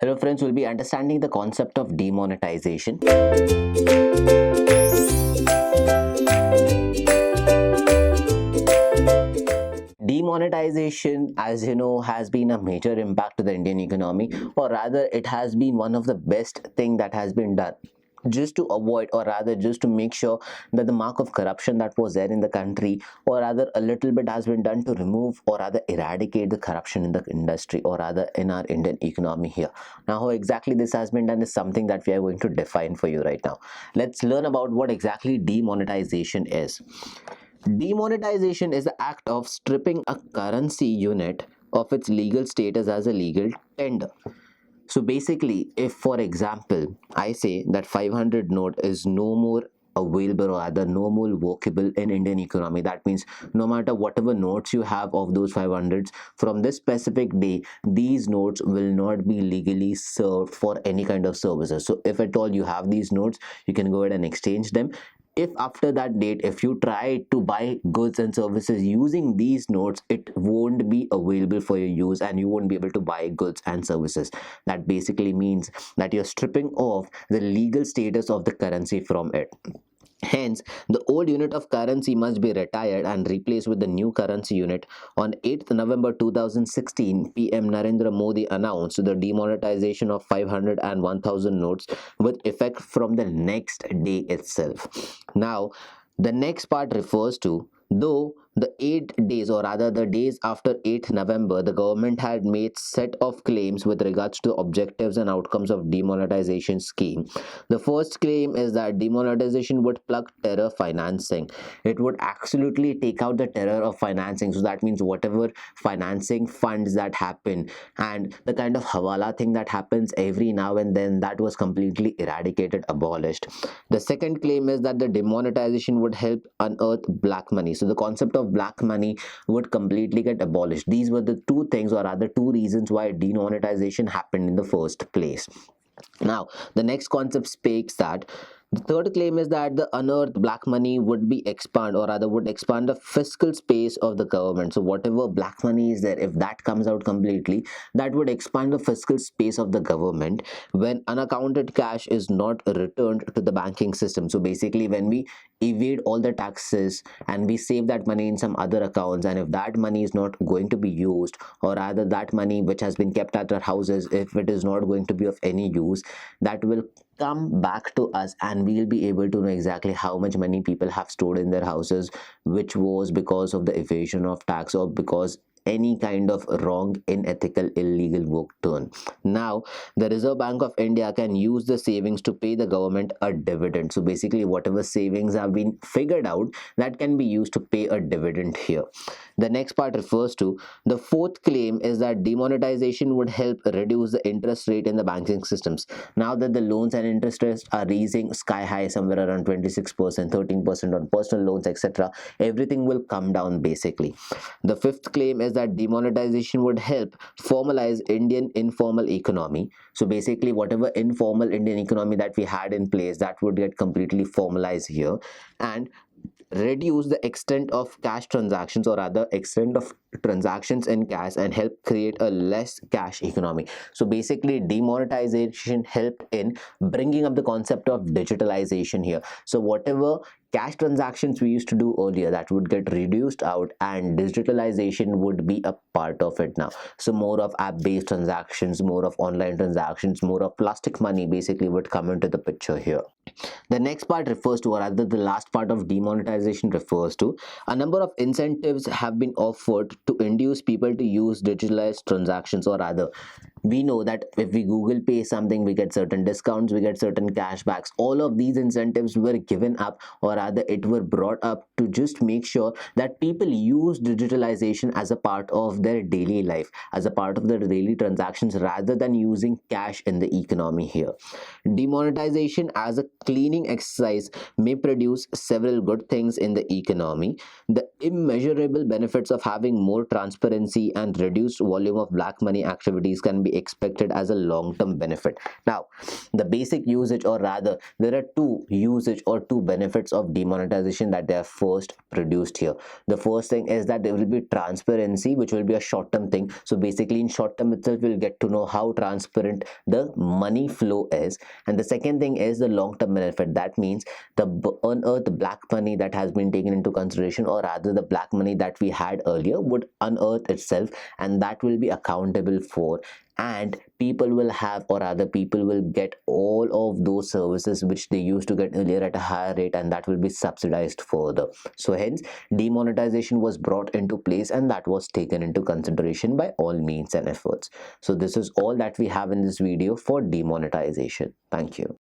Hello friends, we'll be understanding the concept of demonetization. Demonetization, as you know, has been a major impact to the Indian economy, or rather it has been one of the best thing that has been done just to avoid, or rather just to make sure that the mark of corruption that was there in the country, or rather a little bit has been done to remove or rather eradicate the corruption in the industry, or rather in our Indian economy here. Now how exactly this has been done is something that we are going to define for you right now. Let's learn about what exactly demonetization is. Demonetization is the act of stripping a currency unit of its legal status as a legal tender. So basically, if for example, I say that 500 note is no more available or rather no more workable in Indian economy, that means no matter whatever notes you have of those 500s from this specific day, these notes will not be legally served for any kind of services. So if at all you have these notes, you can go ahead and exchange them. If after that date, if you try to buy goods and services using these notes, it won't be available for your use and you won't be able to buy goods and services. That basically means that you're stripping off the legal status of the currency from it. Hence, the old unit of currency must be retired and replaced with the new currency unit. On 8th November 2016, PM Narendra Modi announced the demonetization of 500 and 1000 notes with effect from the next day itself. Now, the next part refers to, though the 8 days or rather the days after 8th November, the government had made set of claims with regards to objectives and outcomes of demonetization scheme. The first claim is that demonetization would plug terror financing. It would absolutely take out the terror of financing. So that means whatever financing funds that happen and the kind of hawala thing that happens every now and then, that was completely eradicated, abolished. The second claim is that the demonetization would help unearth black money. So the concept of black money would completely get abolished. These were the two things, or rather two reasons why demonetization happened in the first place. Now, the next concept speaks that the third claim is that the unearthed black money would be expand, or rather would expand the fiscal space of the government. So whatever black money is there, if that comes out completely, that would expand the fiscal space of the government when unaccounted cash is not returned to the banking system. So basically, when we evade all the taxes and we save that money in some other accounts, and if that money is not going to be used, or rather that money which has been kept at our houses, if it is not going to be of any use, that will come back to us and we'll be able to know exactly how much money people have stored in their houses, which was because of the evasion of tax or because any kind of wrong, unethical, illegal work done. Now, the Reserve Bank of India can use the savings to pay the government a dividend. So basically, whatever savings have been figured out, that can be used to pay a dividend here. The next part refers to, the fourth claim is that demonetization would help reduce the interest rate in the banking systems. Now that the loans and interest rates are raising sky high, somewhere around 26%, 13% on personal loans, etc., everything will come down basically. The fifth claim is that demonetization would help formalize Indian informal economy. So basically, whatever informal Indian economy that we had in place, that would get completely formalized here and reduce the extent of cash transactions, or rather extent of transactions in cash, and help create a less cash economy. So basically, demonetization helped in bringing up the concept of digitalization here. So whatever cash transactions we used to do earlier, that would get reduced out and digitalization would be a part of it now. So more of app-based transactions, more of online transactions, more of plastic money basically would come into the picture here. The next part refers to, or rather the last part of demonetization refers to, a number of incentives have been offered to induce people to use digitalized transactions, or rather, we know that if we Google Pay something, we get certain discounts, we get certain cashbacks. All of these incentives were given up, or rather it were brought up to just make sure that people use digitalization as a part of their daily life, as a part of their daily transactions, rather than using cash in the economy here. Demonetization as a cleaning exercise may produce several good things in the economy. The immeasurable benefits of having more transparency and reduced volume of black money activities can be be expected as a long-term benefit. Now, the basic usage, or rather there are two usage or two benefits of demonetization that they are first produced here. The first thing is that there will be transparency, which will be a short-term thing. So basically in short term itself we'll get to know how transparent the money flow is. And the second thing is the long-term benefit. That means the unearthed black money that has been taken into consideration, or rather the black money that we had earlier, would unearth itself, and that will be accountable for, and people will have, or rather people will get all of those services which they used to get earlier at a higher rate, and that will be subsidized further. So hence demonetization was brought into place, and that was taken into consideration by all means and efforts. So this is all that we have in this video for demonetization. Thank you.